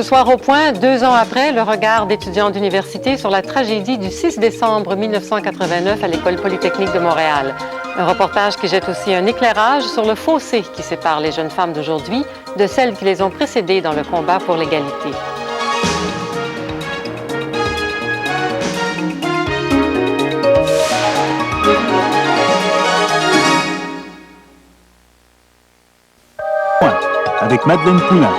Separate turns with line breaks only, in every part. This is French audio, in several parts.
Ce soir au Point, 2 ans après, le regard d'étudiants d'université sur la tragédie du 6 décembre 1989 à l'École polytechnique de Montréal. Un reportage qui jette aussi un éclairage sur le fossé qui sépare les jeunes femmes d'aujourd'hui de celles qui les ont précédées dans le combat pour l'égalité.
Avec Madeleine Poulain.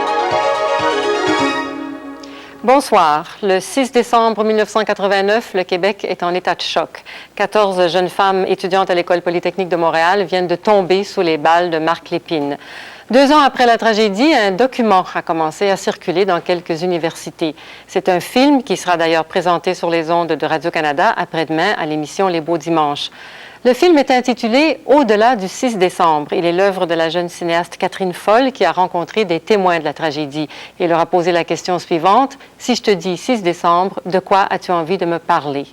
Bonsoir. Le 6 décembre 1989, le Québec est en état de choc. 14 jeunes femmes étudiantes à l'École polytechnique de Montréal viennent de tomber sous les balles de Marc Lépine. 2 ans après la tragédie, un document a commencé à circuler dans quelques universités. C'est un film qui sera d'ailleurs présenté sur les ondes de Radio-Canada après-demain à l'émission Les Beaux Dimanches. Le film est intitulé « Au-delà du 6 décembre ». Il est l'œuvre de la jeune cinéaste Catherine Foll qui a rencontré des témoins de la tragédie et leur a posé la question suivante. « Si je te dis 6 décembre, de quoi as-tu envie de me parler ?»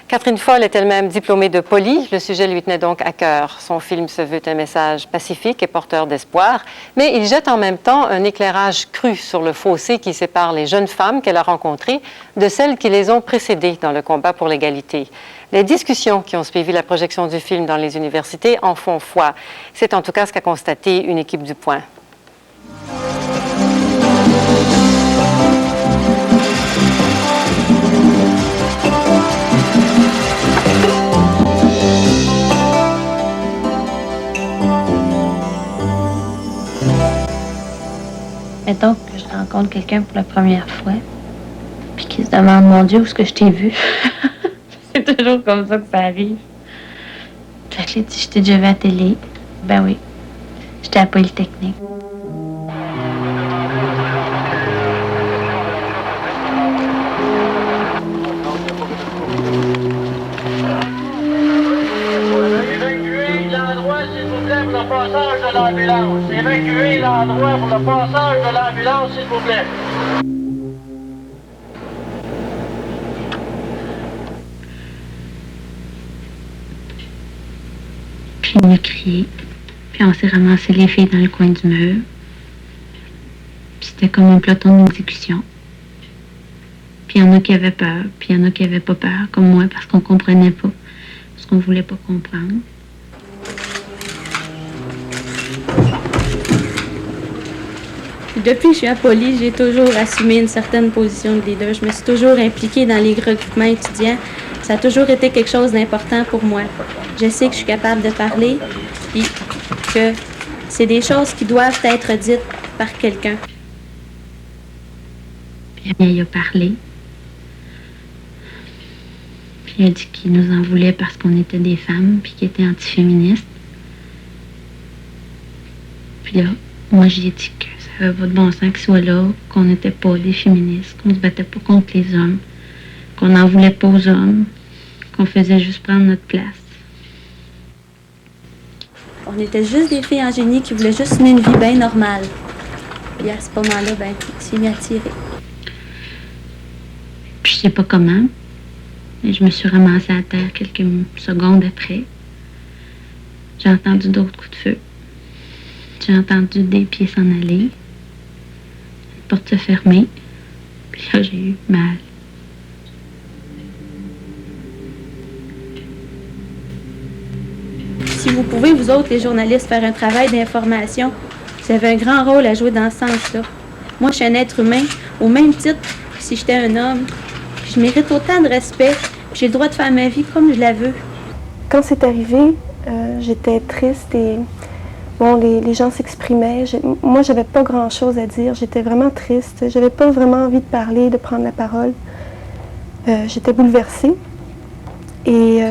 Catherine Foll est elle-même diplômée de Poly. Le sujet lui tenait donc à cœur. Son film se veut un message pacifique et porteur d'espoir, mais il jette en même temps un éclairage cru sur le fossé qui sépare les jeunes femmes qu'elle a rencontrées de celles qui les ont précédées dans le combat pour l'égalité. Les discussions qui ont suivi la projection du film dans les universités en font foi. C'est en tout cas ce qu'a constaté une équipe du Point.
Mettons que je rencontre quelqu'un pour la première fois, puis qu'il se demande, mon Dieu, où est-ce que je t'ai vu? C'est toujours comme ça que ça arrive. Fait que j'ai dit, je t'ai déjà vu à la télé. Ben oui, j'étais à Polytechnique.
Évacuez l'endroit, s'il vous plaît, pour le passage de l'ambulance. Évacuez l'endroit pour le passage de l'ambulance, s'il vous plaît.
Puis il m'a crié. Puis on s'est ramassé les filles dans le coin du mur. Puis c'était comme un peloton d'exécution. Puis il y en a qui avaient peur, puis il y en a qui avaient pas peur, comme moi, parce qu'on comprenait pas. Parce qu'on voulait pas comprendre. Depuis que je suis à Poly, j'ai toujours assumé une certaine position de leader. Je me suis toujours impliquée dans les regroupements étudiants. Ça a toujours été quelque chose d'important pour moi. Je sais que je suis capable de parler, puis que c'est des choses qui doivent être dites par quelqu'un. Puis elle a parlé. Puis elle a dit qu'il nous en voulait parce qu'on était des femmes, puis qu'il était antiféministe. Puis là, moi j'ai dit que ça n'avait pas de bon sens qu'il soit là, qu'on n'était pas des féministes, qu'on se battait pas contre les hommes, qu'on n'en voulait pas aux hommes, qu'on faisait juste prendre notre place. On était juste des filles en génie qui voulaient juste mener une vie bien normale. Puis à ce moment-là, ben, il s'est mis à tirer. Puis je sais pas comment, mais je me suis ramassée à terre quelques secondes après. J'ai entendu d'autres coups de feu. J'ai entendu des pieds s'en aller. La porte se fermer. Puis là, j'ai eu mal. Si vous pouvez, vous autres, les journalistes, faire un travail d'information, vous avez un grand rôle à jouer dans ce sens-là. Moi, je suis un être humain, au même titre que si j'étais un homme. Je mérite autant de respect, puis j'ai le droit de faire ma vie comme je la veux.
Quand c'est arrivé, j'étais triste et bon, les gens s'exprimaient. Moi, j'avais pas grand-chose à dire. J'étais vraiment triste. J'avais pas vraiment envie de parler, de prendre la parole. J'étais bouleversée. Et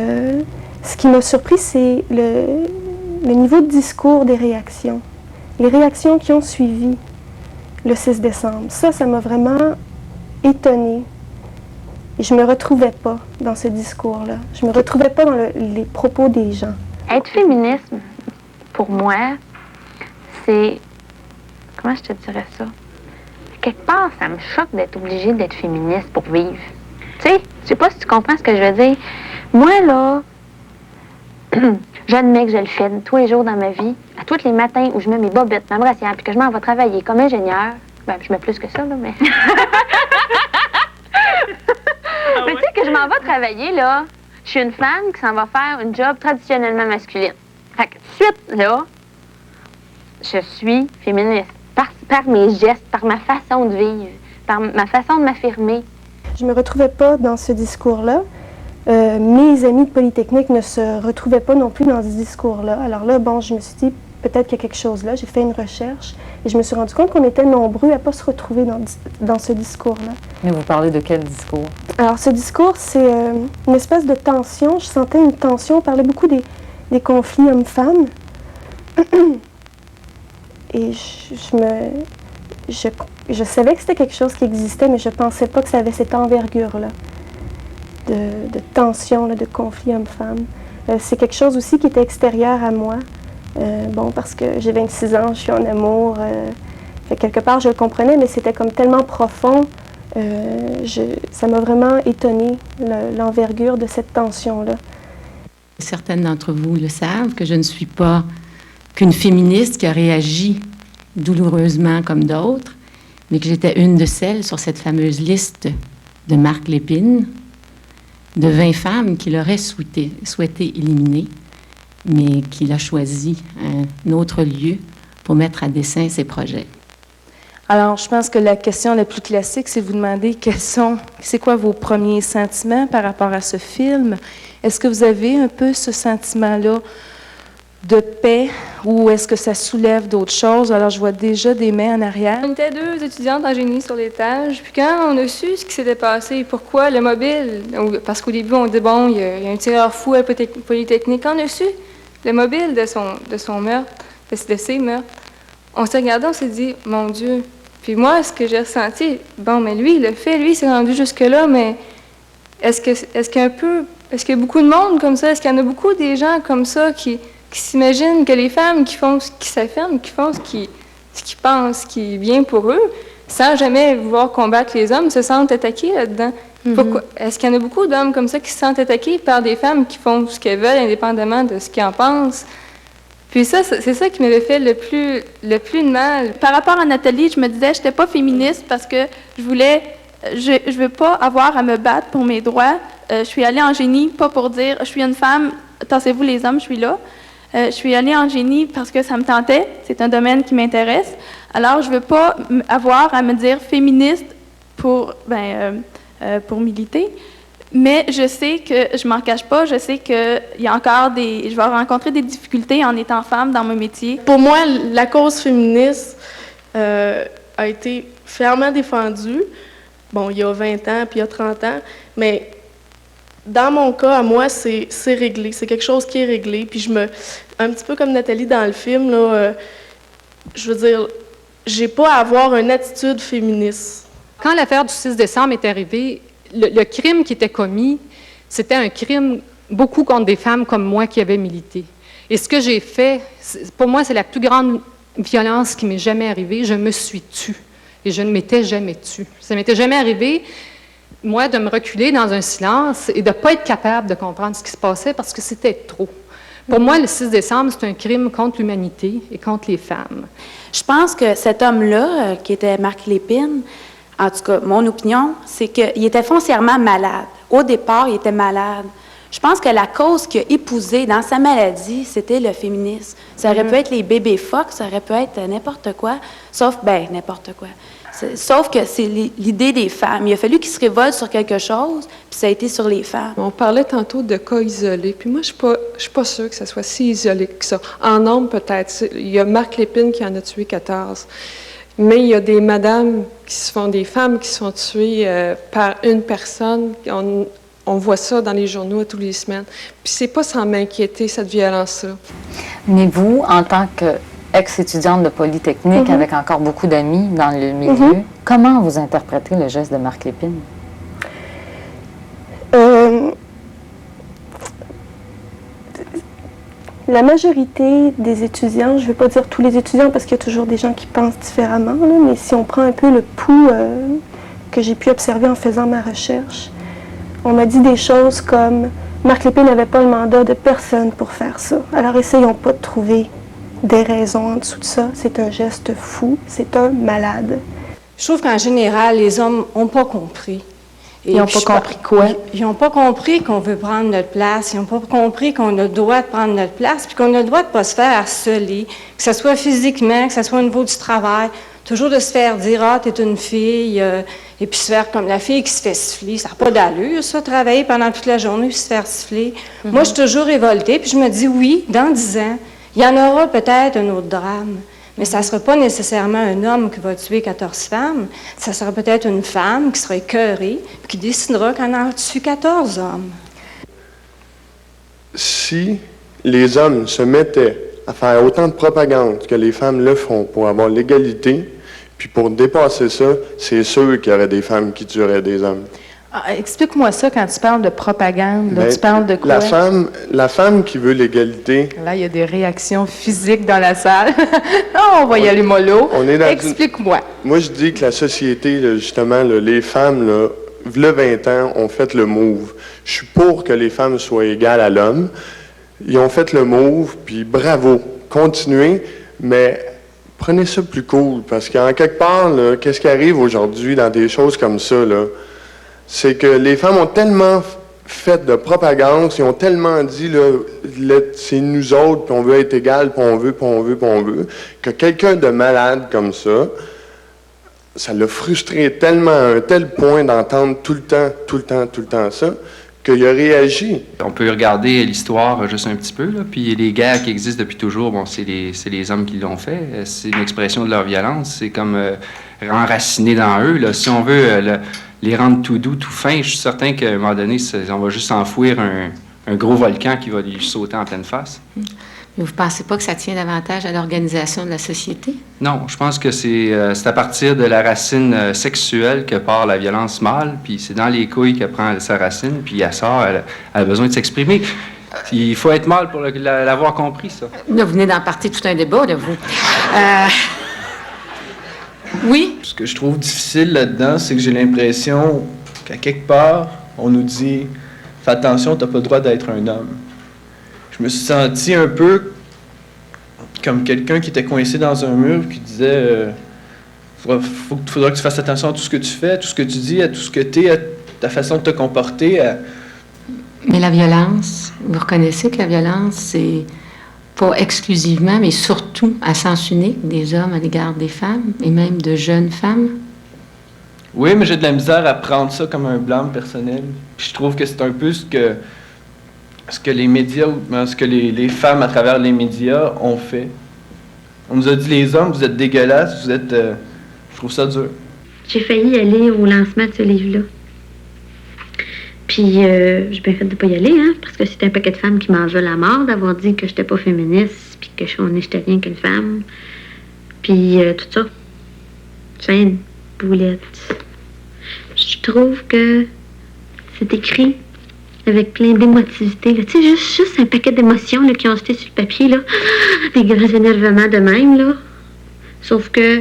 ce qui m'a surpris, c'est le niveau de discours des réactions. Les réactions qui ont suivi le 6 décembre. Ça m'a vraiment étonnée. Et je me retrouvais pas dans ce discours-là. Je me retrouvais pas dans les propos des gens.
Être féministe, pour moi, c'est... Comment je te dirais ça? Quelque part, ça me choque d'être obligée d'être féministe pour vivre. Tu sais, je sais pas si tu comprends ce que je veux dire. Moi, là, j'admets que je le fais tous les jours dans ma vie. À tous les matins où je mets mes bobettes, ma brassière, puis que je m'en vais travailler comme ingénieur, Ben, je mets plus que ça, là, mais... Mais tu sais que je m'en vais travailler, là. Je suis une femme qui s'en va faire un job traditionnellement masculine. Fait que, tout de suite, là, je suis féministe. Par mes gestes, par ma façon de vivre, par ma façon de m'affirmer.
Je ne me retrouvais pas dans ce discours-là. Mes amis de Polytechnique ne se retrouvaient pas non plus dans ce discours-là. Alors là, bon, je me suis dit, peut-être qu'il y a quelque chose là. J'ai fait une recherche et je me suis rendu compte qu'on était nombreux à ne pas se retrouver dans ce discours-là.
Mais vous parlez de quel discours?
Alors, ce discours, c'est une espèce de tension. Je sentais une tension. On parlait beaucoup des conflits hommes-femmes. Et je savais que c'était quelque chose qui existait, mais je ne pensais pas que ça avait cette envergure-là de tension, là, de conflit homme-femme. C'est quelque chose aussi qui était extérieur à moi. Bon, parce que j'ai 26 ans, je suis en amour. Fait quelque part, je le comprenais, mais c'était comme tellement profond. Ça m'a vraiment étonnée, l'envergure de cette tension-là.
Certaines d'entre vous le savent, que je ne suis pas qu'une féministe qui a réagi douloureusement comme d'autres, mais que j'étais une de celles sur cette fameuse liste de Marc Lépine, de 20 femmes qu'il aurait souhaité éliminer, mais qu'il a choisi un autre lieu pour mettre à dessein ses projets.
Alors, je pense que la question la plus classique, c'est de vous demander c'est quoi vos premiers sentiments par rapport à ce film? Est-ce que vous avez un peu ce sentiment-là de paix ou est-ce que ça soulève d'autres choses? Alors, je vois déjà des mains en arrière.
On était 2 étudiantes en génie sur l'étage, puis quand on a su ce qui s'était passé, pourquoi le mobile, parce qu'au début, on dit, bon, il y a un tireur fou à Polytechnique, quand on a su le mobile de son meurtre, de ses meurtres, on s'est regardé, on s'est dit, mon Dieu. Puis moi, ce que j'ai ressenti, bon, mais lui, il l'a fait, lui, il s'est rendu jusque-là, mais est-ce qu'il y a beaucoup de monde comme ça? Est-ce qu'il y en a beaucoup des gens comme ça qui s'imaginent que les femmes qui s'affirment, qui font ce qu'ils pensent qui est bien pour eux, sans jamais vouloir combattre les hommes, se sentent attaqués là-dedans? Pourquoi? Est-ce qu'il y en a beaucoup d'hommes comme ça qui se sentent attaqués par des femmes qui font ce qu'elles veulent, indépendamment de ce qu'ils en pensent? Puis ça, c'est ça qui m'avait fait le plus de mal.
Par rapport à Nathalie, je me disais, je n'étais pas féministe parce que je veux pas avoir à me battre pour mes droits. Je suis allée en génie, pas pour dire, je suis une femme, tassez-vous les hommes, je suis là. Je suis allée en génie parce que ça me tentait, c'est un domaine qui m'intéresse. Alors, je veux pas avoir à me dire féministe pour militer. Mais je sais que, je m'en cache pas, je sais qu'il y a encore je vais rencontrer des difficultés en étant femme dans mon métier.
Pour moi, la cause féministe a été fermement défendue. Bon, il y a 20 ans, puis il y a 30 ans, mais dans mon cas, à moi, c'est réglé. C'est quelque chose qui est réglé. Puis un petit peu comme Nathalie dans le film, là, je veux dire, j'ai pas à avoir une attitude féministe.
Quand l'affaire du 6 décembre est arrivée, le crime qui était commis, c'était un crime beaucoup contre des femmes comme moi qui avaient milité. Et ce que j'ai fait, pour moi, c'est la plus grande violence qui m'est jamais arrivée. Je me suis tue. Et je ne m'étais jamais tue. Ça m'était jamais arrivé, moi, de me reculer dans un silence et de ne pas être capable de comprendre ce qui se passait parce que c'était trop. Pour moi, le 6 décembre, c'est un crime contre l'humanité et contre les femmes.
Je pense que cet homme-là, qui était Marc Lépine, en tout cas, mon opinion, c'est qu'il était foncièrement malade. Au départ, il était malade. Je pense que la cause qu'il a épousée dans sa maladie, c'était le féminisme. Ça aurait pu être les bébés phoques, ça aurait pu être n'importe quoi, sauf que c'est l'idée des femmes. Il a fallu qu'ils se révoltent sur quelque chose, puis ça a été sur les femmes.
On parlait tantôt de cas isolés, puis moi, je suis pas sûre que ça soit si isolé que ça. En nombre, peut-être. Il y a Marc Lépine qui en a tué 14. Mais il y a des madames des femmes qui sont tuées par une personne. On voit ça dans les journaux tous les semaines. Puis c'est pas sans m'inquiéter, cette violence-là.
Mais vous, en tant qu'ex-étudiante de Polytechnique, avec encore beaucoup d'amis dans le milieu, comment vous interprétez le geste de Marc Lépine?
La majorité des étudiants, je ne vais pas dire tous les étudiants parce qu'il y a toujours des gens qui pensent différemment, là, mais si on prend un peu le pouls que j'ai pu observer en faisant ma recherche, on m'a dit des choses comme « Marc Lépine n'avait pas le mandat de personne pour faire ça, alors essayons pas de trouver des raisons en dessous de ça, c'est un geste fou, c'est un malade. »
Je trouve qu'en général, les hommes n'ont pas compris.
Ils n'ont pas compris quoi?
Ils n'ont pas compris qu'on veut prendre notre place. Ils n'ont pas compris qu'on a le droit de prendre notre place, puis qu'on a le droit de ne pas se faire harceler, que ce soit physiquement, que ce soit au niveau du travail. Toujours de se faire dire « Ah, t'es une fille et puis se faire comme la fille qui se fait siffler. Ça n'a pas d'allure, ça, travailler pendant toute la journée puis se faire siffler. Moi, je suis toujours révoltée, puis je me dis « Oui, dans 10 ans, il y en aura peut-être un autre drame. » Mais ça ne sera pas nécessairement un homme qui va tuer 14 femmes. Ça sera peut-être une femme qui sera écœurée et qui décidera qu'elle en tue 14 hommes.
Si les hommes se mettaient à faire autant de propagande que les femmes le font pour avoir l'égalité, puis pour dépasser ça, c'est sûr qu'il y aurait des femmes qui tueraient des hommes.
Ah, explique-moi ça quand tu parles de propagande. Là,
Ben,
tu parles de quoi?
La femme qui veut l'égalité.
Là, il y a des réactions physiques dans la salle. Non, on va y aller mollo. Explique-moi.
Moi, je dis que la société, là, justement, là, les femmes, là, v'là 20 ans, ont fait le move. Je suis pour que les femmes soient égales à l'homme. Ils ont fait le move, puis bravo. Continuez, mais prenez ça plus cool, parce qu'en quelque part, là, qu'est-ce qui arrive aujourd'hui dans des choses comme ça, là? C'est que les femmes ont tellement fait de propagande, ils ont tellement dit, là, c'est nous autres, puis on veut être égal, puis on veut, puis on veut, puis on veut, que quelqu'un de malade comme ça l'a frustré tellement à un tel point d'entendre tout le temps ça, qu'il a réagi.
On peut regarder l'histoire juste un petit peu, là, puis les guerres qui existent depuis toujours, bon, c'est les hommes qui l'ont fait, c'est une expression de leur violence, c'est comme enraciné dans eux, là. Si on veut les rendre tout doux, tout fins, je suis certain qu'à un moment donné, on va juste enfouir un gros volcan qui va lui sauter en pleine face.
Mais vous ne pensez pas que ça tient davantage à l'organisation de la société?
Non, je pense que c'est à partir de la racine sexuelle que part la violence mâle, puis c'est dans les couilles qu'elle prend sa racine, puis elle sort, elle a besoin de s'exprimer. Puis il faut être mâle pour l'avoir compris, ça.
Là, vous venez d'en partir tout un débat, là, vous. Oui?
Ce que je trouve difficile là-dedans, c'est que j'ai l'impression qu'à quelque part, on nous dit « Fais attention, t'as pas le droit d'être un homme ». Je me suis senti un peu comme quelqu'un qui était coincé dans un mur qui disait faudra que tu fasses attention à tout ce que tu fais, à tout ce que tu dis, à tout ce que tu es, à ta façon de te comporter.
Mais la violence, vous reconnaissez que la violence, c'est pas exclusivement, mais surtout à sens unique des hommes à l'égard des femmes, et même de jeunes femmes?
Oui, mais j'ai de la misère à prendre ça comme un blâme personnel. Puis je trouve que c'est un peu ce que les médias, ce que les femmes à travers les médias ont fait. On nous a dit, les hommes, vous êtes dégueulasses, vous êtes... je trouve ça dur.
J'ai failli aller au lancement de ce livre-là. Puis j'ai bien fait de ne pas y aller, hein, parce que c'était un paquet de femmes qui m'en veulent la mort d'avoir dit que j'étais pas féministe, puis que j'étais rien qu'une femme. Puis tout ça. C'est une boulette. Je trouve que c'est écrit avec plein d'émotivité. Tu sais, juste un paquet d'émotions là, qui ont jeté sur le papier, là. Des grands énervements de même, là. Sauf que,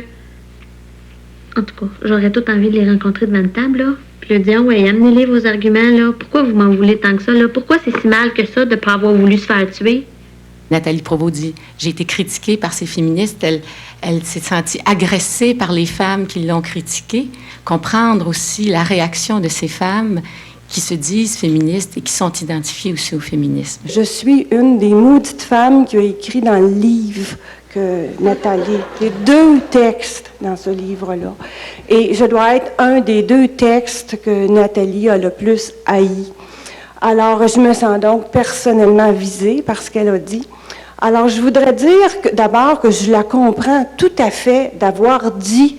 en tout cas, j'aurais tout envie de les rencontrer devant une table, là. Puis leur dire, ouais, amenez-les vos arguments, là. Pourquoi vous m'en voulez tant que ça, là? Pourquoi c'est si mal que ça de ne pas avoir voulu se faire tuer?
Nathalie Provost dit, j'ai été critiquée par ces féministes. Elle s'est sentie agressée par les femmes qui l'ont critiquée. Comprendre aussi la réaction de ces femmes qui se disent féministes et qui sont identifiées aussi au féminisme.
Je suis une des maudites femmes qui a écrit dans le livre que Nathalie... Il y a 2 textes dans ce livre-là. Et je dois être un des 2 textes que Nathalie a le plus haï. Alors, je me sens donc personnellement visée par ce qu'elle a dit. Alors, je voudrais dire que, d'abord que je la comprends tout à fait d'avoir dit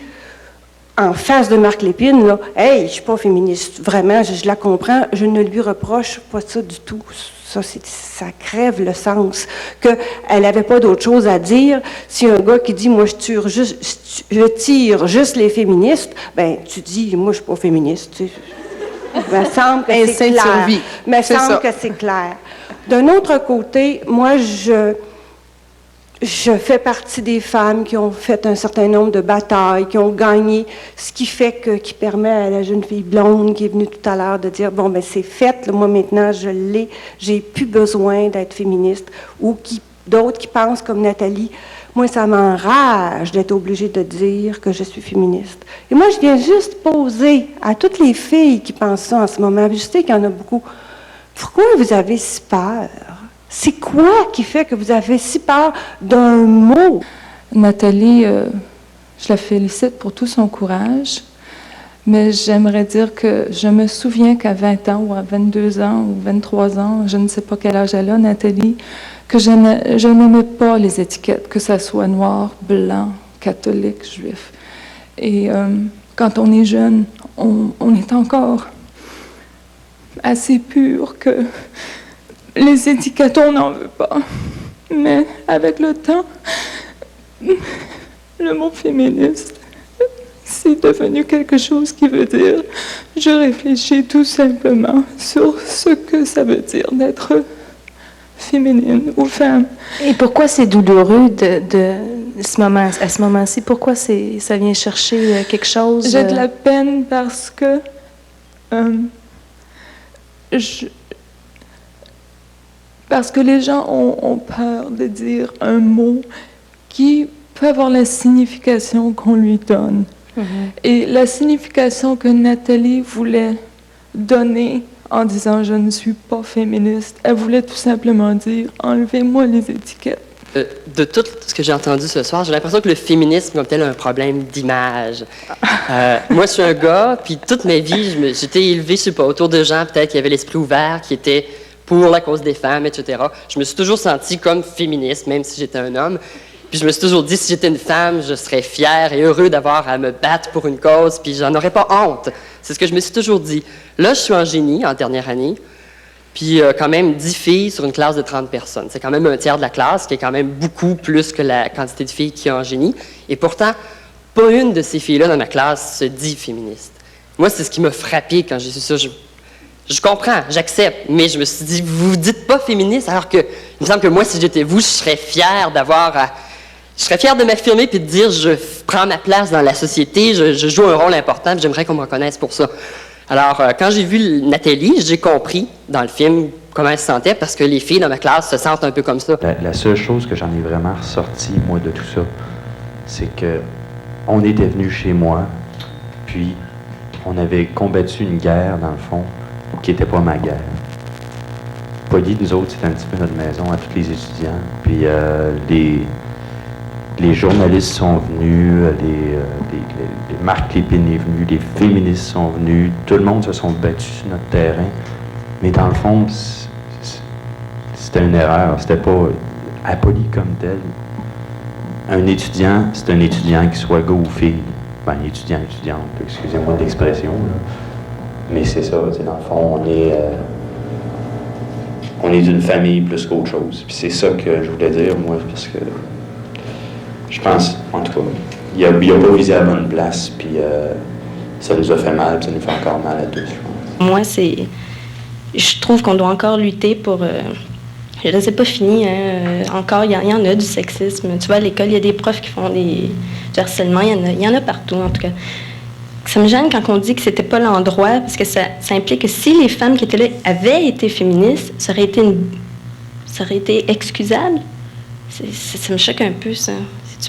en face de Marc Lépine, là, « Hey, je suis pas féministe. » Vraiment, je la comprends. Je ne lui reproche pas ça du tout. Ça crève le sens. Qu'elle n'avait pas d'autre chose à dire. Si un gars qui dit « Moi, je tire juste les féministes », ben tu dis « Moi, je suis pas féministe. » Tu sais. Il me semble que c'est clair. Il me semble que c'est clair. D'un autre côté, moi, je fais partie des femmes qui ont fait un certain nombre de batailles, qui ont gagné, ce qui qui permet à la jeune fille blonde qui est venue tout à l'heure de dire, bon, ben c'est fait, là, moi maintenant je l'ai, j'ai plus besoin d'être féministe, ou d'autres qui pensent comme Nathalie, Moi, ça m'enrage d'être obligée de dire que je suis féministe. Et moi, je viens juste poser à toutes les filles qui pensent ça en ce moment, je sais qu'il y en a beaucoup, pourquoi vous avez si peur? C'est quoi qui fait que vous avez si peur d'un mot?
Nathalie, je la félicite pour tout son courage, mais j'aimerais dire que je me souviens qu'à 20 ans ou à 22 ans ou 23 ans, je ne sais pas quel âge elle a, Nathalie, que je n'aimais pas les étiquettes, que ça soit noir, blanc, catholique, juif. Et quand on est jeune, on est encore assez pur que les étiquettes, on n'en veut pas. Mais avec le temps, le mot féministe, c'est devenu quelque chose qui veut dire je réfléchis tout simplement sur ce que ça veut dire d'être féminine ou femme.
Et pourquoi c'est douloureux à ce moment-ci? Pourquoi ça vient chercher quelque chose?
J'ai de la peine parce que les gens ont peur de dire un mot qui peut avoir la signification qu'on lui donne. Et la signification que Nathalie voulait donner en disant « je ne suis pas féministe », elle voulait tout simplement dire « enlevez-moi les étiquettes ».
De tout ce que j'ai entendu ce soir, j'ai l'impression que le féminisme comme tel a un problème d'image. Moi, je suis un gars, puis toute ma vie, j'étais élevé, je sais pas, autour de gens peut-être qui avaient l'esprit ouvert, qui étaient pour la cause des femmes, etc. Je me suis toujours senti comme féministe, même si j'étais un homme. Puis je me suis toujours dit, si j'étais une femme, je serais fier et heureux d'avoir à me battre pour une cause, puis j'en aurais pas honte. C'est ce que je me suis toujours dit. Là, je suis en génie, en dernière année, puis quand même 10 filles sur une classe de 30 personnes. C'est quand même un tiers de la classe, qui est quand même beaucoup plus que la quantité de filles qui y a en génie. Et pourtant, pas une de ces filles-là dans ma classe se dit féministe. Moi, c'est ce qui m'a frappé quand j'ai su ça. Je comprends, j'accepte, mais je me suis dit, vous dites pas féministe, alors que, il me semble que moi, si j'étais vous, je serais fier je serais fier de m'affirmer puis de dire je prends ma place dans la société, je joue un rôle important, j'aimerais qu'on me reconnaisse pour ça. Alors, quand j'ai vu Nathalie, j'ai compris dans le film comment elle se sentait parce que les filles dans ma classe se sentent un peu comme ça.
La seule chose que j'en ai vraiment ressorti, moi, de tout ça, c'est que on était venu chez moi, puis on avait combattu une guerre, dans le fond, qui n'était pas ma guerre. Poli, nous autres, c'était un petit peu notre maison à tous les étudiants. Puis les journalistes sont venus, Marc Lépine est venu, les féministes sont venus, tout le monde se sont battus sur notre terrain. Mais dans le fond, c'était une erreur, c'était pas Apolli comme tel. Un étudiant, c'est un étudiant qui soit gars ou fille. Ben, étudiante, excusez-moi de l'expression, là. Mais c'est ça, dans le fond, on est d'une famille plus qu'autre chose. Puis c'est ça que je voulais dire, moi, parce que je pense, en tout cas, il a pas visé à la bonne place, puis ça nous a fait mal, puis ça nous fait encore mal à tous, je pense.
Moi, je trouve qu'on doit encore lutter pour... c'est pas fini, hein. Encore, il y en a du sexisme. Tu vois, à l'école, il y a des profs qui font du harcèlement, il y en a partout, en tout cas. Ça me gêne quand on dit que c'était pas l'endroit, parce que ça implique que si les femmes qui étaient là avaient été féministes, ça aurait été excusable. Ça me choque un peu, ça.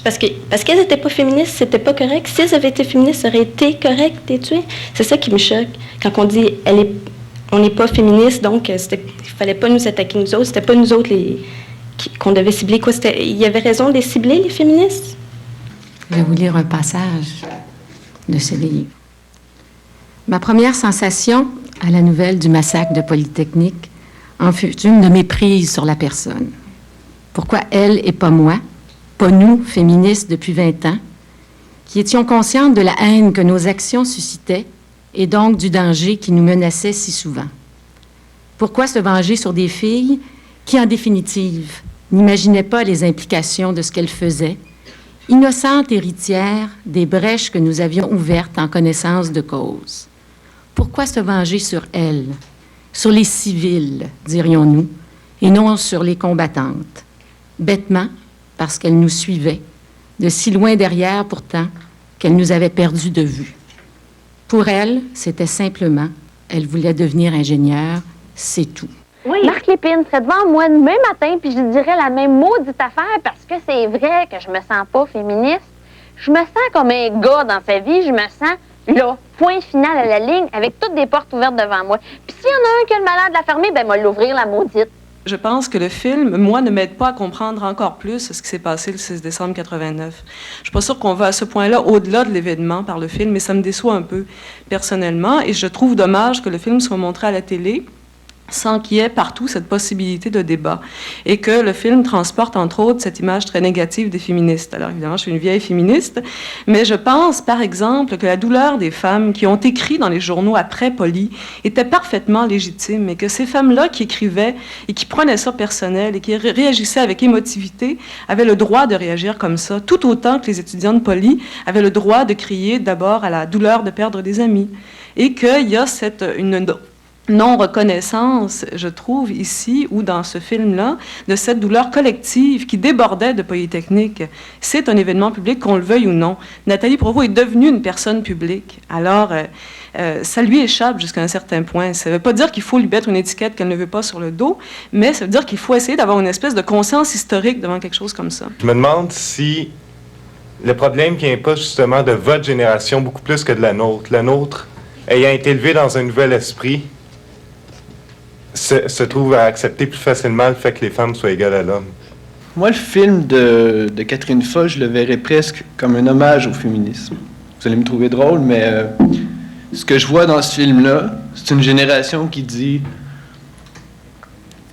Parce qu'elles n'étaient pas féministes, c'était pas correct. Si elles avaient été féministes, ça aurait été correct d'être tuées. C'est ça qui me choque. Quand on dit on n'est pas féministe, donc il fallait pas nous attaquer nous autres, c'était pas nous autres qu'on devait cibler. Il y avait raison de les cibler, les féministes?
Je vais vous lire un passage de ce livre. Ma première sensation à la nouvelle du massacre de Polytechnique en fut une de méprise sur la personne. Pourquoi elle et pas moi, pas nous, féministes depuis 20 ans, qui étions conscientes de la haine que nos actions suscitaient et donc du danger qui nous menaçait si souvent? Pourquoi se venger sur des filles qui, en définitive, n'imaginaient pas les implications de ce qu'elles faisaient, innocentes héritières des brèches que nous avions ouvertes en connaissance de cause? Pourquoi se venger sur elles, sur les civils, dirions-nous, et non sur les combattantes? Bêtement, parce qu'elles nous suivaient, de si loin derrière pourtant qu'elles nous avaient perdus de vue. Pour elle, c'était simplement, elle voulait devenir ingénieure, c'est tout.
Marc Lépine serait devant moi demain matin, puis je dirais la même maudite affaire parce que c'est vrai que je me sens pas féministe. Je me sens comme un gars dans sa vie, je me sens là, point final à la ligne, avec toutes des portes ouvertes devant moi. Puis s'il y en a un qui a le malheur de la fermer, ben moi l'ouvrir, la maudite.
Je pense que le film, moi, ne m'aide pas à comprendre encore plus ce qui s'est passé le 6 décembre 89. Je suis pas sûre qu'on va à ce point-là au-delà de l'événement par le film, mais ça me déçoit un peu personnellement, et je trouve dommage que le film soit montré à la télé sans qu'il y ait partout cette possibilité de débat. Et que le film transporte, entre autres, cette image très négative des féministes. Alors, évidemment, je suis une vieille féministe, mais je pense, par exemple, que la douleur des femmes qui ont écrit dans les journaux après Polly était parfaitement légitime, et que ces femmes-là qui écrivaient et qui prenaient ça personnel et qui réagissaient avec émotivité avaient le droit de réagir comme ça, tout autant que les étudiants de Polly avaient le droit de crier d'abord à la douleur de perdre des amis. Et qu'il y a une non-reconnaissance, je trouve, ici ou dans ce film-là, de cette douleur collective qui débordait de Polytechnique. C'est un événement public, qu'on le veuille ou non. Nathalie Provost est devenue une personne publique. Alors, ça lui échappe jusqu'à un certain point. Ça ne veut pas dire qu'il faut lui mettre une étiquette qu'elle ne veut pas sur le dos, mais ça veut dire qu'il faut essayer d'avoir une espèce de conscience historique devant quelque chose comme ça.
Je me demande si le problème vient pas justement de votre génération beaucoup plus que de la nôtre. La nôtre, ayant été élevée dans un nouvel esprit, se trouve à accepter plus facilement le fait que les femmes soient égales à l'homme.
Moi, le film de Catherine Foch, je le verrais presque comme un hommage au féminisme. Vous allez me trouver drôle, mais ce que je vois dans ce film-là, c'est une génération qui dit,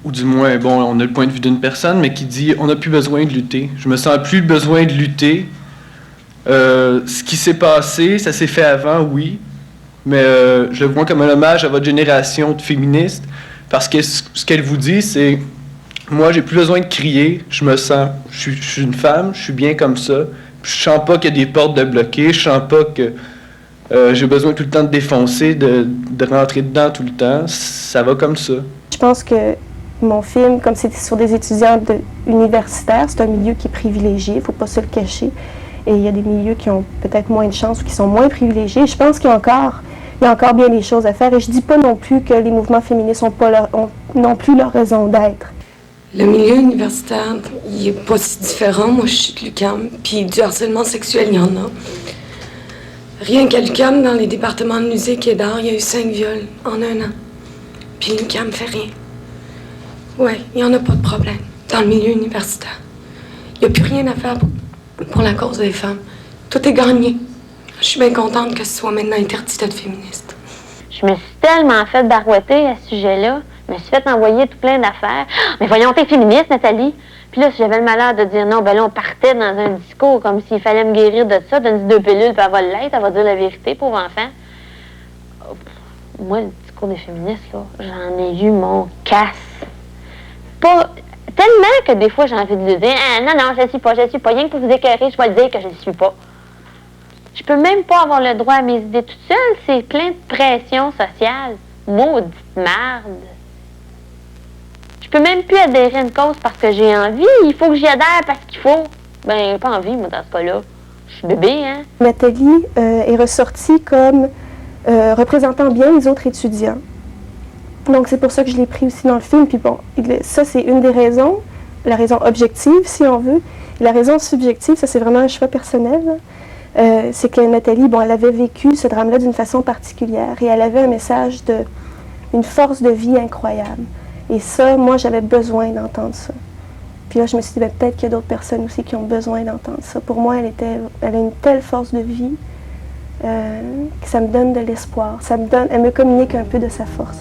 ou du moins, bon, on a le point de vue d'une personne, mais qui dit, on n'a plus besoin de lutter. Je me sens plus besoin de lutter. Ce qui s'est passé, ça s'est fait avant, oui, mais je le vois comme un hommage à votre génération de féministes. Parce que ce qu'elle vous dit, c'est « Moi, j'ai plus besoin de crier, je me sens... Je suis une femme, je suis bien comme ça. Je sens pas qu'il y a des portes de bloquer, je sens pas que j'ai besoin tout le temps de défoncer, de rentrer dedans tout le temps. Ça va comme ça. »
Je pense que mon film, comme c'était sur des étudiants universitaires, c'est un milieu qui est privilégié, il ne faut pas se le cacher. Et il y a des milieux qui ont peut-être moins de chance ou qui sont moins privilégiés. Je pense qu'il y a encore bien des choses à faire. Et je ne dis pas non plus que les mouvements féministes ont non plus leur raison d'être.
Le milieu universitaire, il n'est pas si différent. Moi, je suis de l'UQAM, puis du harcèlement sexuel, il y en a. Rien qu'à l'UQAM, dans les départements de musique et d'art, il y a eu 5 viols en 1 an. Puis l'UQAM ne fait rien. Ouais, il n'y en a pas de problème dans le milieu universitaire. Il n'y a plus rien à faire pour la cause des femmes. Tout est gagné. Je suis bien contente que ce soit maintenant interdit d'être féministe.
Je me suis tellement fait barouetter à ce sujet-là. Je me suis fait envoyer tout plein d'affaires. Mais voyons, t'es féministe, Nathalie. Puis là, si j'avais le malheur de dire non, ben là, on partait dans un discours comme s'il fallait me guérir de ça. Donne 2 pilules, puis elle va l'être, elle va dire la vérité, pauvre enfant. Moi, le discours des féministes, là, j'en ai eu mon casse. Pas tellement que des fois, j'ai envie de lui dire ah, non, je ne suis pas. Rien que pour vous éclairer, je vais le dire que je ne suis pas. Je peux même pas avoir le droit à mes idées toute seule. C'est plein de pression sociale. Maudite merde. Je peux même plus adhérer à une cause parce que j'ai envie. Il faut que j'y adhère parce qu'il faut. Ben, pas envie, moi, dans ce cas-là. Je suis bébé, hein.
Nathalie est ressortie comme représentant bien les autres étudiants. Donc, c'est pour ça que je l'ai pris aussi dans le film. Puis bon, ça, c'est une des raisons. La raison objective, si on veut. Et la raison subjective, ça, c'est vraiment un choix personnel, là. C'est que Nathalie, bon, elle avait vécu ce drame-là d'une façon particulière et elle avait un message une force de vie incroyable. Et ça, moi, j'avais besoin d'entendre ça. Puis là, je me suis dit, ben, peut-être qu'il y a d'autres personnes aussi qui ont besoin d'entendre ça. Pour moi, elle a une telle force de vie que ça me donne de l'espoir. Elle me communique un peu de sa force.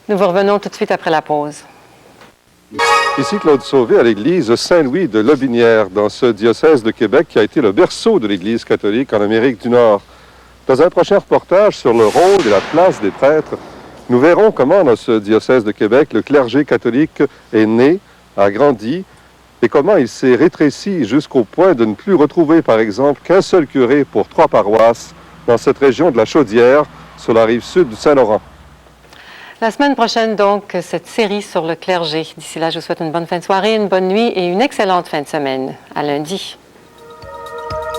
Nous vous revenons tout de suite après la pause.
Ici Claude Sauvé à l'église Saint-Louis de Lobinière, dans ce diocèse de Québec qui a été le berceau de l'Église catholique en Amérique du Nord. Dans un prochain reportage sur le rôle et la place des prêtres, nous verrons comment dans ce diocèse de Québec, le clergé catholique est né, a grandi, et comment il s'est rétréci jusqu'au point de ne plus retrouver, par exemple, qu'un seul curé pour 3 paroisses dans cette région de la Chaudière, sur la rive sud du Saint-Laurent.
La semaine prochaine, donc, cette série sur le clergé. D'ici là, je vous souhaite une bonne fin de soirée, une bonne nuit et une excellente fin de semaine. À lundi.